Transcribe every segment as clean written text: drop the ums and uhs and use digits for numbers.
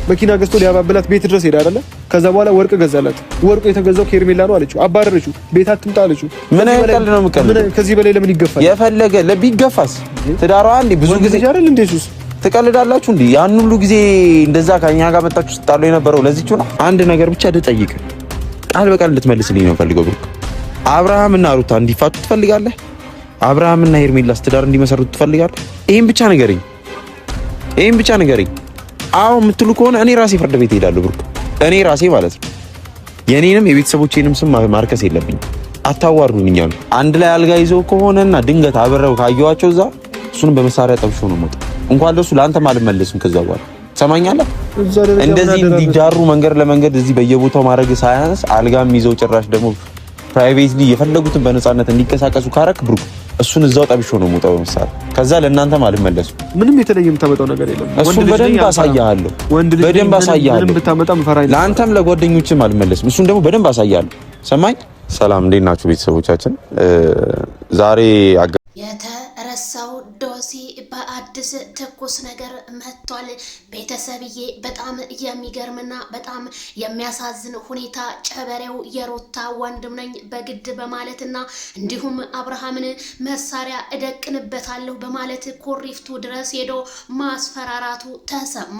መኪና ገዝቶ ሊያባብላት ቤት ድረስ ሄዳ አይደለ? ከዛ በኋላ ወርቅ ገዛላት። ወርቁ የተገዛው ከሄርሜላ ነው አለችው። አባረረችው። ቤት አትምጣ አለችው። ምን አይቀል ነው የምቀል? ከዚህ በላይ ለምን ይገፋል? የፈለገ ለቢገፋስ ትዳሯ እንዴ ብዙ ጊዜ አይደል እንዴ? ሱስ ትቀልዳላችሁ እንዴ? ያን ሁሉ ጊዜ እንደዛ ከኛ ጋር መጣችሁ ስጣሉ የነበረው ለዚህች ነው። አንድ ነገር ብቻ ልጠይቅ፣ ቃል በቃል እንድትመልስልኝ ነው ፈልገው። ብሩክ አብርሃም እና ሩታ እንዲፋቱ ትፈልጋለህ? አብርሃም እና ሄርሜላስ ትዳር እንዲመሰርቱ ትፈልጋለህ? ይሄን ብቻ ንገረኝ። ይሄን ብቻ ንገረኝ። አዎ የምትሉ ከሆነ እኔ ራሴ ፍርድ ቤት እሄዳለሁ። ብሩክ እኔ ራሴ ማለት ነው። የኔንም የቤተሰቦቼንም ስም ማርከስ የለብኝም። አታዋርዱኝ። እኛን አንድ ላይ አልጋ ይዘው ከሆነና ድንገት አብረው ካየኋቸው እዛ እሱንም በመሳሪያ ጠብሾ ነው ሞት። እንኳን ለሱ ለአንተም አልመለስም። ከዛ በኋላ ሰማኛለህ? እንደዚህ እንዲዳሩ መንገድ ለመንገድ እዚህ በየቦታው ማድረግ ሳያንስ አልጋም ይዘው ጭራሽ ደግሞ ፕራይቬትሊ የፈለጉትን በነፃነት እንዲከሳቀሱ ካረክ ብሩክ እሱን እዛው ጠብሾ ነው ሞታው በመሳሪያ። ከዛ ለእናንተም አልመለስም። ምንም የተለየ የምታመጣው ነገር የለም። እሱን በደንብ አሳያለሁ። በደንብ አሳያለሁ። ለአንተም ለጓደኞችም አልመለስም። እሱን ደግሞ በደንብ አሳያለሁ። ሰማኝ። ሰላም እንዴት ናችሁ ቤተሰቦቻችን? ዛሬ የተረሳው ዶሲ በአዲስ ትኩስ ነገር መጥቷል። ቤተሰብዬ በጣም የሚገርምና በጣም የሚያሳዝን ሁኔታ ጨበሬው የሩታ ወንድም ነኝ በግድ በማለትና እንዲሁም አብርሃምን መሳሪያ እደቅንበታለሁ በማለት ኩሪፍቱ ድረስ ሄዶ ማስፈራራቱ ተሰማ።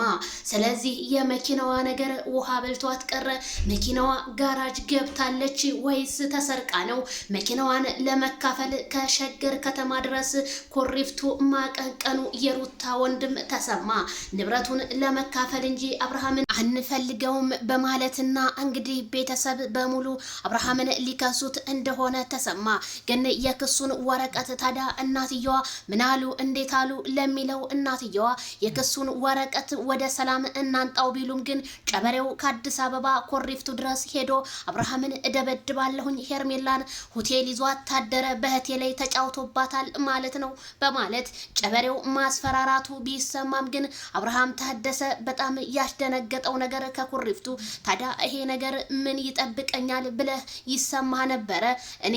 ስለዚህ የመኪናዋ ነገር ውሃ በልቷት ቀረ። መኪናዋ ጋራጅ ገብታለች ወይስ ተሰርቃ ነው? መኪናዋን ለመካፈል ከሸገር ከተማ ድረስ ኩሪፍቱ ማቀንቀኑ የሩታ ወንድም ተሰማ። ንብረቱን ለመካፈል እንጂ አብርሃምን አንፈልገውም በማለትና እንግዲህ ቤተሰብ በሙሉ አብርሃምን ሊከሱት እንደሆነ ተሰማ። ግን የክሱን ወረቀት ታዲያ እናትየዋ ምናሉ እንዴት አሉ ለሚለው እናትየዋ የክሱን ወረቀት ወደ ሰላም እናንጣው ቢሉም ግን ጨበሬው ከአዲስ አበባ ኩሪፍቱ ድረስ ሄዶ አብርሃምን እደበድባለሁኝ ሄርሜላን ሆቴል ይዟት ታደረ፣ በህቴ ላይ ተጫውቶባታል ማለት ነው በማለት ጨበሬው ማስፈራራቱ ቢሰማም ግን አብርሃም ታደሰ በጣም ያስደነገጠው ነገር ከኩሪፍቱ ታዲያ ይሄ ነገር ምን ይጠብቀኛል ብለህ ይሰማ ነበረ? እኔ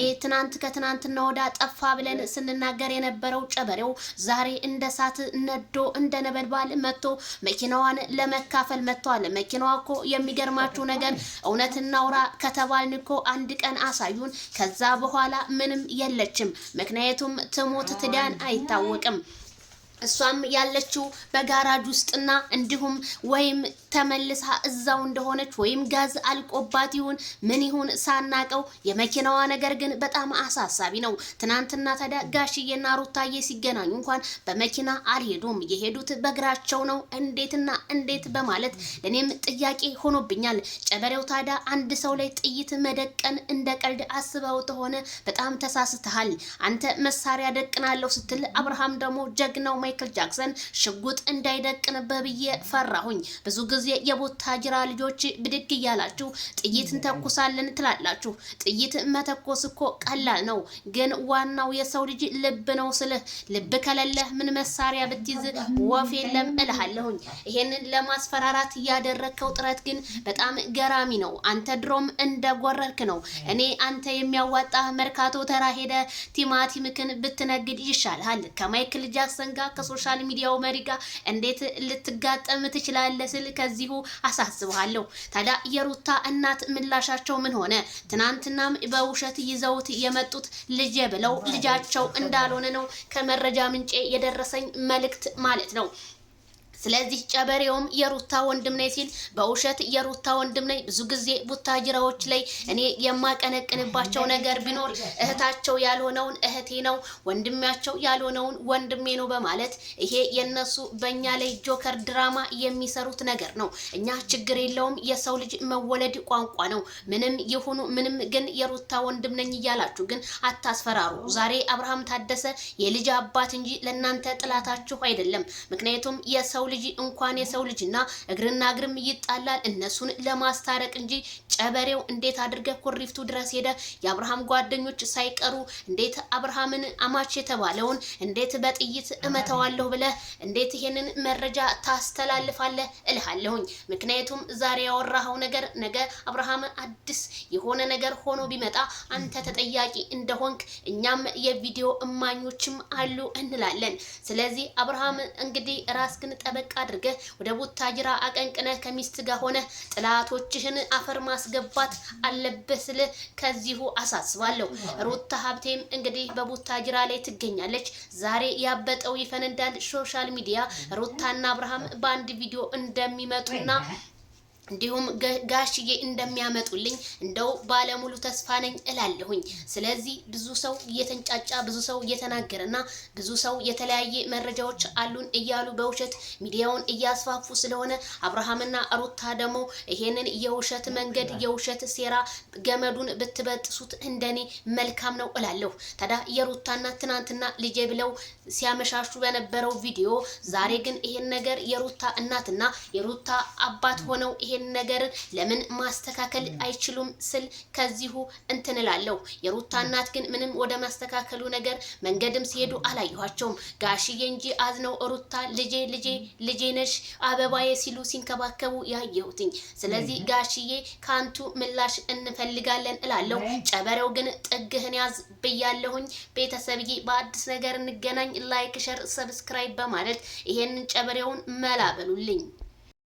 ከትናንትና ወዳ ጠፋ ብለን ስንናገር የነበረው ጨበሬው ዛሬ እንደ ሳት ነዶ እንደ ነበልባል መጥቶ መኪናዋን ለመካፈል መጥቷል። መኪናዋ እኮ የሚገርማችሁ ነገር እውነት እናውራ ከተባልን እኮ አንድ ቀን አሳዩን፣ ከዛ በኋላ ምንም የለችም። ምክንያቱም ትሞት ትዳን አይታወቅም። እሷም ያለችው በጋራጅ ውስጥና እንዲሁም ወይም ተመልሳ እዛው እንደሆነች ወይም ጋዝ አልቆባት ይሁን ምን ይሁን ሳናቀው የመኪናዋ ነገር ግን በጣም አሳሳቢ ነው። ትናንትና ታዲያ ጋሽዬና ሩታዬ ሲገናኙ እንኳን በመኪና አልሄዱም፣ የሄዱት በእግራቸው ነው። እንዴትና እንዴት በማለት እኔም ጥያቄ ሆኖብኛል። ጨበሬው ታዲያ አንድ ሰው ላይ ጥይት መደቀን እንደ ቀልድ አስበው ተሆነ በጣም ተሳስተሃል። አንተ መሳሪያ ደቅናለሁ ስትል አብርሃም ደግሞ ጀግናው ማይክል ጃክሰን ሽጉጥ እንዳይደቅንበት ብዬ ፈራሁኝ። ብዙ ጊዜ የቡታጅራ ልጆች ብድግ እያላችሁ ጥይት እንተኩሳለን ትላላችሁ። ጥይት መተኮስ እኮ ቀላል ነው፣ ግን ዋናው የሰው ልጅ ልብ ነው ስልህ ልብ ከሌለህ ምን መሳሪያ ብትይዝ ወፍ የለም እልሃለሁኝ። ይሄንን ለማስፈራራት ያደረከው ጥረት ግን በጣም ገራሚ ነው። አንተ ድሮም እንደጎረርክ ነው። እኔ አንተ የሚያዋጣ መርካቶ ተራ ሄደ ቲማቲምክን ብትነግድ ይሻልሃል ከማይክል ጃክሰን ጋር ከሶሻል ሚዲያው መሪ ጋር እንዴት ልትጋጠም ትችላለህ ስል ከዚሁ አሳስብሃለሁ። ታዲያ የሩታ እናት ምላሻቸው ምን ሆነ? ትናንትናም በውሸት ይዘውት የመጡት ልጅ ብለው ልጃቸው እንዳልሆነ ነው ከመረጃ ምንጬ የደረሰኝ መልእክት ማለት ነው። ስለዚህ ጨበሬውም የሩታ ወንድም ነኝ ሲል በውሸት የሩታ ወንድም ነኝ። ብዙ ጊዜ ቡታጅራዎች ላይ እኔ የማቀነቅንባቸው ነገር ቢኖር እህታቸው ያልሆነውን እህቴ ነው፣ ወንድማቸው ያልሆነውን ወንድሜ ነው በማለት ይሄ የነሱ በእኛ ላይ ጆከር ድራማ የሚሰሩት ነገር ነው። እኛ ችግር የለውም፣ የሰው ልጅ መወለድ ቋንቋ ነው። ምንም ይሁኑ ምንም፣ ግን የሩታ ወንድም ነኝ እያላችሁ ግን አታስፈራሩ። ዛሬ አብርሃም ታደሰ የልጅ አባት እንጂ ለእናንተ ጥላታችሁ አይደለም። ምክንያቱም የሰው ልጅ እንኳን የሰው ልጅና እግርና እግርም ይጣላል እነሱን ለማስታረቅ እንጂ ጨበሬው እንዴት አድርገ ኩሪፍቱ ድረስ ሄደ? የአብርሃም ጓደኞች ሳይቀሩ እንዴት አብርሃምን አማች የተባለውን እንዴት በጥይት እመተዋለሁ ብለ እንዴት ይሄንን መረጃ ታስተላልፋለህ እልሃለሁኝ። ምክንያቱም ዛሬ ያወራኸው ነገር ነገ አብርሃም አዲስ የሆነ ነገር ሆኖ ቢመጣ አንተ ተጠያቂ እንደሆንክ እኛም የቪዲዮ እማኞችም አሉ እንላለን። ስለዚህ አብርሃም እንግዲህ ራስክን ጠበቅ አድርገህ ወደ ቡታጅራ አቀንቅነህ ከሚስት ጋር ሆነ ጥላቶችህን አፈር ማስገባት አለብህ ስል ከዚሁ አሳስባለሁ። ሩታ ሀብቴም እንግዲህ በቡታጅራ ላይ ትገኛለች። ዛሬ ያበጠው ይፈነዳል ሶሻል ሚዲያ ሩታና አብርሃም በአንድ ቪዲዮ እንደሚመጡና እንዲሁም ጋሽዬ እንደሚያመጡልኝ እንደው ባለሙሉ ተስፋ ነኝ እላለሁኝ። ስለዚህ ብዙ ሰው እየተንጫጫ ብዙ ሰው እየተናገረና ብዙ ሰው የተለያየ መረጃዎች አሉን እያሉ በውሸት ሚዲያውን እያስፋፉ ስለሆነ አብርሃምና ሩታ ደግሞ ይሄንን የውሸት መንገድ የውሸት ሴራ ገመዱን ብትበጥሱት እንደኔ መልካም ነው እላለሁ። ታዲያ የሩታና ትናንትና ልጄ ብለው ሲያመሻሹ በነበረው ቪዲዮ ዛሬ ግን ይሄን ነገር የሩታ እናትና የሩታ አባት ሆነው ይሄን ነገር ለምን ማስተካከል አይችሉም ስል ከዚሁ እንትንላለሁ። የሩታ እናት ግን ምንም ወደ ማስተካከሉ ነገር መንገድም ሲሄዱ አላየኋቸውም። ጋሽዬ እንጂ አዝነው ሩታ ልጄ ልጄ ልጄ ነሽ አበባዬ ሲሉ ሲንከባከቡ ያየሁትኝ። ስለዚህ ጋሽዬ ካንቱ ምላሽ እንፈልጋለን እላለሁ። ጨበሬው ግን ጥግህን ያዝ ብያለሁኝ። ቤተሰብዬ በአዲስ ነገር እንገናኝ። ላይክ፣ ሸር፣ ሰብስክራይብ በማለት ይሄንን ጨበሬውን መላበሉልኝ።